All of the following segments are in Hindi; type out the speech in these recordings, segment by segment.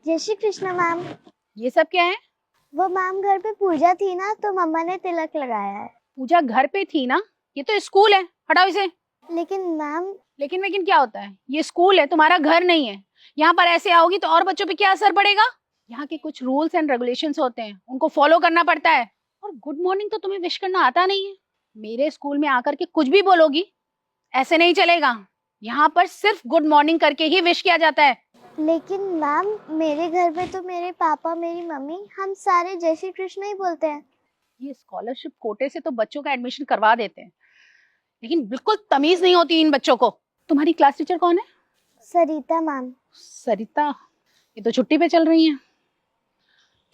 जय श्री कृष्ण मैम। ये सब क्या है? वो मैम घर पे पूजा थी ना, तो मम्मा ने तिलक लगाया है। पूजा घर पे थी ना, ये तो स्कूल है, हटाओ इसे। लेकिन मैम। लेकिन क्या होता है? ये स्कूल है, तुम्हारा घर नहीं है। यहाँ पर ऐसे आओगी तो और बच्चों पे क्या असर पड़ेगा? यहाँ के कुछ रूल्स एंड रेगुलेशंस होते हैं, उनको फॉलो करना पड़ता है। और गुड मॉर्निंग तो तुम्हें विश करना आता नहीं है। मेरे स्कूल में आकर के कुछ भी बोलोगी, ऐसे नहीं चलेगा। यहाँ पर सिर्फ गुड मॉर्निंग करके ही विश किया जाता है। लेकिन मैम, मेरे घर पे तो मेरे पापा मेरी मम्मी हम सारे जय श्री कृष्ण ही बोलते हैं। ये स्कॉलरशिप कोटे से तो बच्चों का एडमिशन करवा देते हैं, लेकिन बिल्कुल तमीज नहीं होती इन बच्चों को। तुम्हारी क्लास टीचर कौन है? सरिता मैम। सरिता? ये तो छुट्टी पे चल रही है।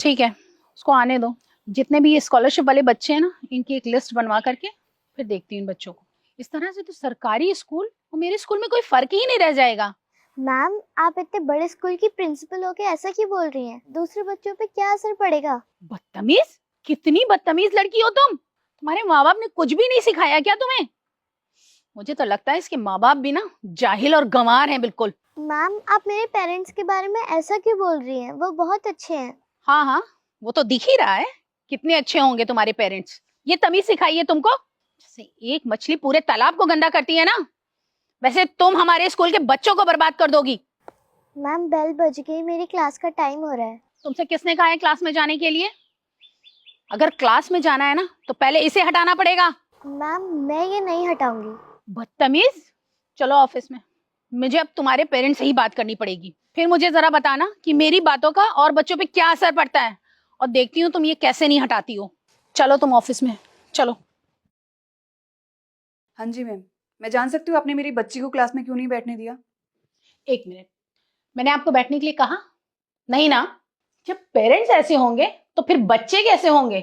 ठीक है, उसको आने दो। जितने भी ये स्कॉलरशिप वाले बच्चे हैं ना, इनकी एक लिस्ट बनवा करके फिर देखती हूँ इन बच्चों को। इस तरह से तो सरकारी स्कूल और मेरे स्कूल में कोई फर्क ही नहीं रह जाएगा। मैम, आप इतने बड़े स्कूल की प्रिंसिपल होके ऐसा क्यों बोल रही हैं? दूसरे बच्चों पे क्या असर पड़ेगा? बदतमीज! कितनी बदतमीज लड़की हो तुम। तुम्हारे माँ बाप ने कुछ भी नहीं सिखाया क्या तुम्हें? मुझे तो लगता है इसके माँ बाप भी ना जाहिल और गंवार हैं बिल्कुल। मैम, आप मेरे पेरेंट्स के बारे में ऐसा क्यों बोल रही हैं? वो बहुत अच्छे हैं। हाँ हाँ, वो तो दिख ही रहा है कितने अच्छे होंगे तुम्हारे पेरेंट्स। ये तमीज सिखाई है तुमको? जैसे एक मछली पूरे तालाब को गंदा करती है ना, वैसे तुम हमारे स्कूल के बच्चों को बर्बाद कर दोगी। मैम, बेल बज गई, मेरी क्लास का टाइम हो रहा है। तुमसे किसने कहा है क्लास में जाने के लिए? अगर क्लास में जाना है ना तो पहले इसे हटाना पड़ेगा। मैम, मैं ये नहीं हटाऊंगी। बदतमीज! चलो ऑफिस में, मुझे अब तुम्हारे पेरेंट्स से ही बात करनी पड़ेगी। फिर मुझे जरा बताना कि मेरी बातों का और बच्चों पे क्या असर पड़ता है, और देखती हूँ तुम ये कैसे नहीं हटाती हो। चलो तुम ऑफिस में चलो। हाँ जी मैम, मैं जान सकती हूँ आपने मेरी बच्ची को क्लास में क्यों नहीं बैठने दिया? एक मिनट, मैंने आपको बैठने के लिए कहा? नहीं ना। जब पेरेंट्स ऐसे होंगे तो फिर बच्चे कैसे होंगे?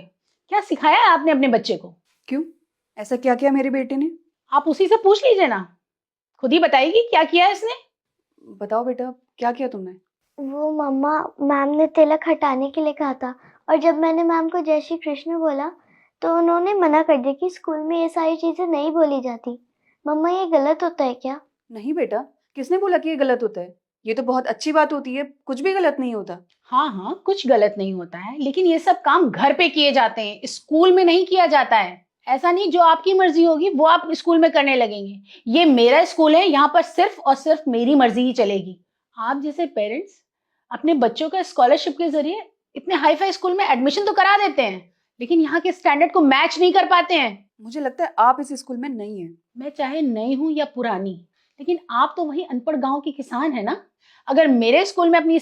क्या सिखाया है आपने अपने बच्चे को? क्यों? ऐसा क्या किया मेरी बेटी ने? आप उसी से पूछ लीजिए ना, खुद ही बताएगी क्या किया है इसने। बताओ बेटा, क्या किया तुमने? वो मम्मा, मैम ने तिलक हटाने के लिए कहा था, और जब मैंने मैम को जय श्री कृष्ण बोला तो उन्होंने मना कर दिया कि स्कूल में ये सारी चीजें नहीं बोली जाती। मम्मा, ये गलत होता है क्या? नहीं बेटा, किसने बोला कि ये गलत होता है? ये तो बहुत अच्छी बात होती है, कुछ भी गलत नहीं होता। हाँ हाँ, कुछ गलत नहीं होता है, लेकिन ये सब काम घर पे किए जाते हैं, स्कूल में नहीं किया जाता है। ऐसा नहीं जो आपकी मर्जी होगी वो आप स्कूल में करने लगेंगे। ये मेरा स्कूल है, यहाँ पर सिर्फ और सिर्फ मेरी मर्जी ही चलेगी। आप जैसे पेरेंट्स अपने बच्चों का स्कॉलरशिप के जरिए इतने हाई फाई स्कूल में एडमिशन तो करा देते हैं, लेकिन यहाँ के स्टैंडर्ड को मैच नहीं कर पाते हैं। मुझे लगता है आप इस स्कूल में नहीं है। मैं चाहे नई हूं या पुरानी, लेकिन आप तो वही अनपढ़ गांव के किसान है ना। अगर मेरे स्कूल में अपनी